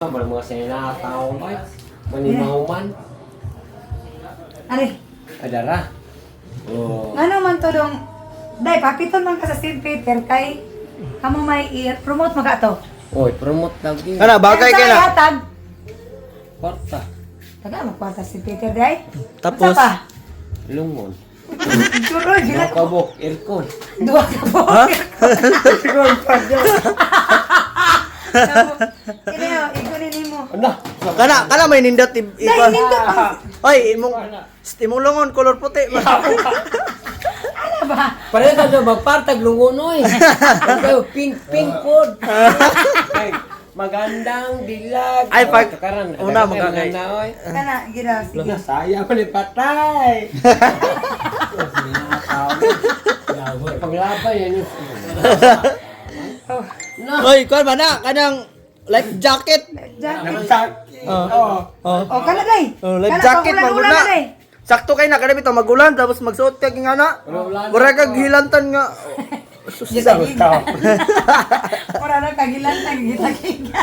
Mga sinatao ba? Manimahuman. Ari, Adara. Oh. ano man to dong, day, papiton man ka sa St. Peter kay kamo may i-promote mo ka to. Oy, promote lagi. Kana bagay kay na. Hatag. Kwarta. Taga magkwarta si Peter day. Tapos? Unsa pa? Lungon. Suro, gila ko. Kabok, aircon. Duwa ka po. Ha? Igunin mo. Ano? Kana may nindot Day, iba. nindot mo. Oy, imong longon color puti. Ano ba? Pareho ka dyan, magpartag lungon oy. Kayo, pink food. Ay, magandang dilag. Ay, pag Kakaran, una magagay. maganda oy. Kana, gira, sige. Sayang ko ni patay. Paglabay yan yun. Oy, kuan ba na kanang life jacket. Jacket. Oh. O, kana day. Oh, life Kana, jacket pagulan-ulan maguna. na day. Sakto kay na kada bitaw magulan tapos magsuot ka nga na. Mura kag hilantan nga. Gita giga. Ora na kagilan na gita giga.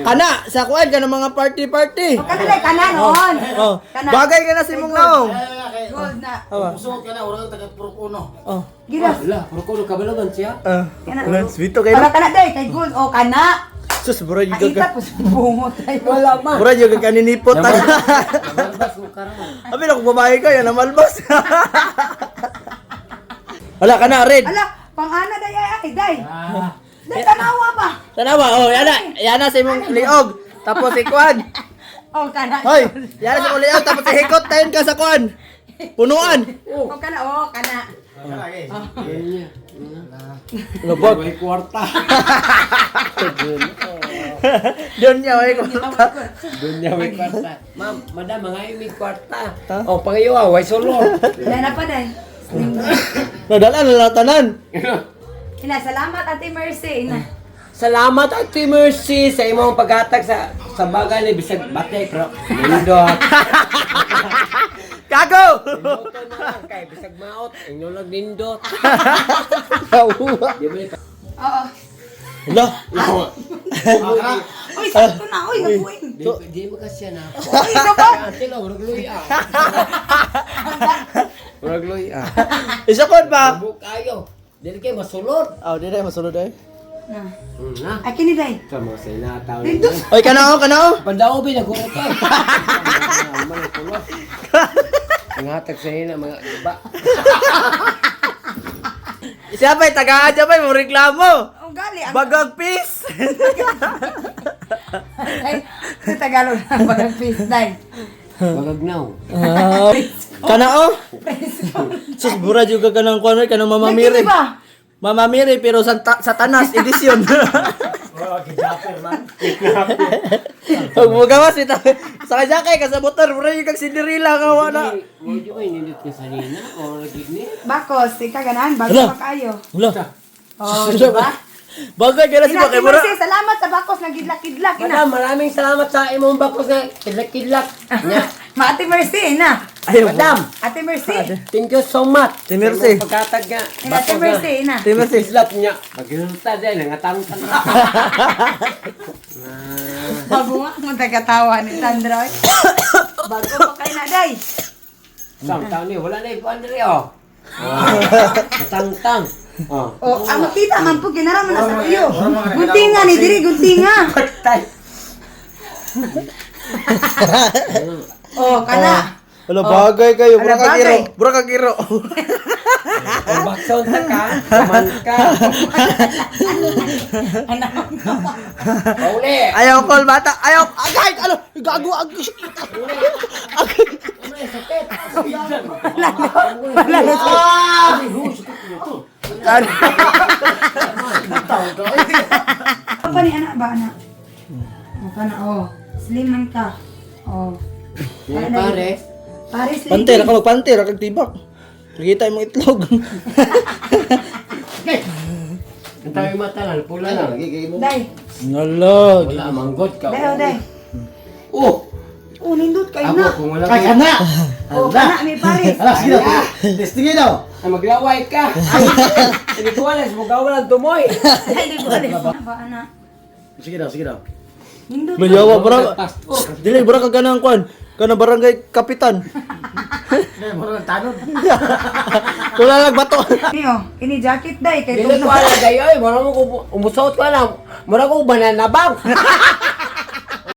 Kana sa kuan ka ng mga party. O kana day kana noon. Oh. Kana. Bagay ka na sa imong naong. Gold na. Usok ka na, orang taga Purok Uno. Oh. Gira. Wala, puro ko kabalagan siya. Kana. Ulan swito kay Para na. kana day kay gold o kana. Sus mura Ay juga ka. tapos bungot tayo. Wala man. Mura juga ka ninipot. Namalbas mo karon. Abi na kung babae ka yan namalbas. Wala ka na red. Ala, pang-ana day ay day. Day tanawa ba? Tanawa oh yana sa imong liog. Tapos ikuan. O kana. Hoy, yana sa imong liog tapos ihikot tayon ka sa kuan. Punuan. O kana o kana. Lubog. May kwarta. Doon niya ay ko. Doon niya may kwarta. Ma'am, madam, mga may kwarta. O, pangayawa, way solo. Dana pa day. Nadala na tanan. Ina, salamat Ate Mercy. Ina. Salamat Ate Mercy sa imong paghatag sa bagay ni bisag batik ro. Nindot. Kago. Nindot na lang kay bisag maot, inyong nindot. Di ba ito? Oo. Wala. Uy, sakto na. Uy, nabuin. Di mo kasi na. Uy, ito ba? Ate lang, urag luya. Urag luya. Isa kon pa. Buk kayo. Dili kayo masulod. Oh, di na masulod ay. Na. Ha? Ay, kini day. Sa mga sinataw. Dito. Oy, kanao. Pandaw ba nagurot ka? Mga kulot. Nangatag sa ina mga iba. Siya pa'y tagaan siya pa'y mo reklamo. Ang gali. Ang Bagag peace. ay, sa Tagalog na bagang face day. Magagnaw. Kanao. Sus bura juga kanang kuan kanang Mama Miri. Nagkini ba? Mama Miri pero Satanas edisyon. Pag mo gawas ito. Sa kanya kay kasabutan mura yung kag Cinderella nga wala. Medyo ay nindot ka sa nina o nagigni. Bakos, ika ganan, bago Hala. pa kayo. Wala. Oh, diba? Bagay ka na si Ina, kay Ate mura. Mercy, salamat sa bakos, nagidlak-idlak. Ina. Madam, maraming salamat sa imong bakos na kidlak-kidlak. Nya. Ma Ate Mercy, ina. Ayaw Madam, Ate Mercy. thank you so much. Ate Mercy. Sa imong pagkatag nga. Ina, Ate Mercy, ina. Ate Mercy. Islap niya. Pagkilta din, nangatang-tang. Bago nga, kung tagatawa ni Sandra. oy. Bago pa kayo na, day. Samtang ni, wala na ikuan diri oh. Katang-tang. Oh. O, ang makita, man po, ginaraman na sa iyo. Guntinga ni Diri, guntinga. Patay. O, kana. Wala bagay kayo, Wala bagay. Bura ka giro. Ang bakson ta ka, kuman ka. Pauli. Ayaw call bata. Ayaw. Agay, ano? Gago ag. May sakit. Wala na siya. Apa ni anak ba, anak? O, kana, o. Sliman ka. O. Yung pare. Paris, Pantir, ako magpantir, ako tibak. Nakita yung mga itlog. Ang tayo mata lang, pula lang. Day. Nalag. Wala, manggot ka. Day, o, day. Oh! O, nindot kayo Ako, na. kung wala Kaya ka. na! O, kana, may Paris. Alas, sige daw. Testingin daw. Ay, maglaway ka. Hindi ko alas, magawa lang tumoy. Ay, di ko alam. Ba, anak? Sige daw, sige daw. Nindot. Mayawa, bro. Dili, bro, ka ganang kwan. Kana barangay kapitan. Hindi, mura ng tanod. Wala lang bato. Niyo, ini jacket day kay Dili ko ala dayo, mura mo ko umusot ka na. Mura ko banana bag.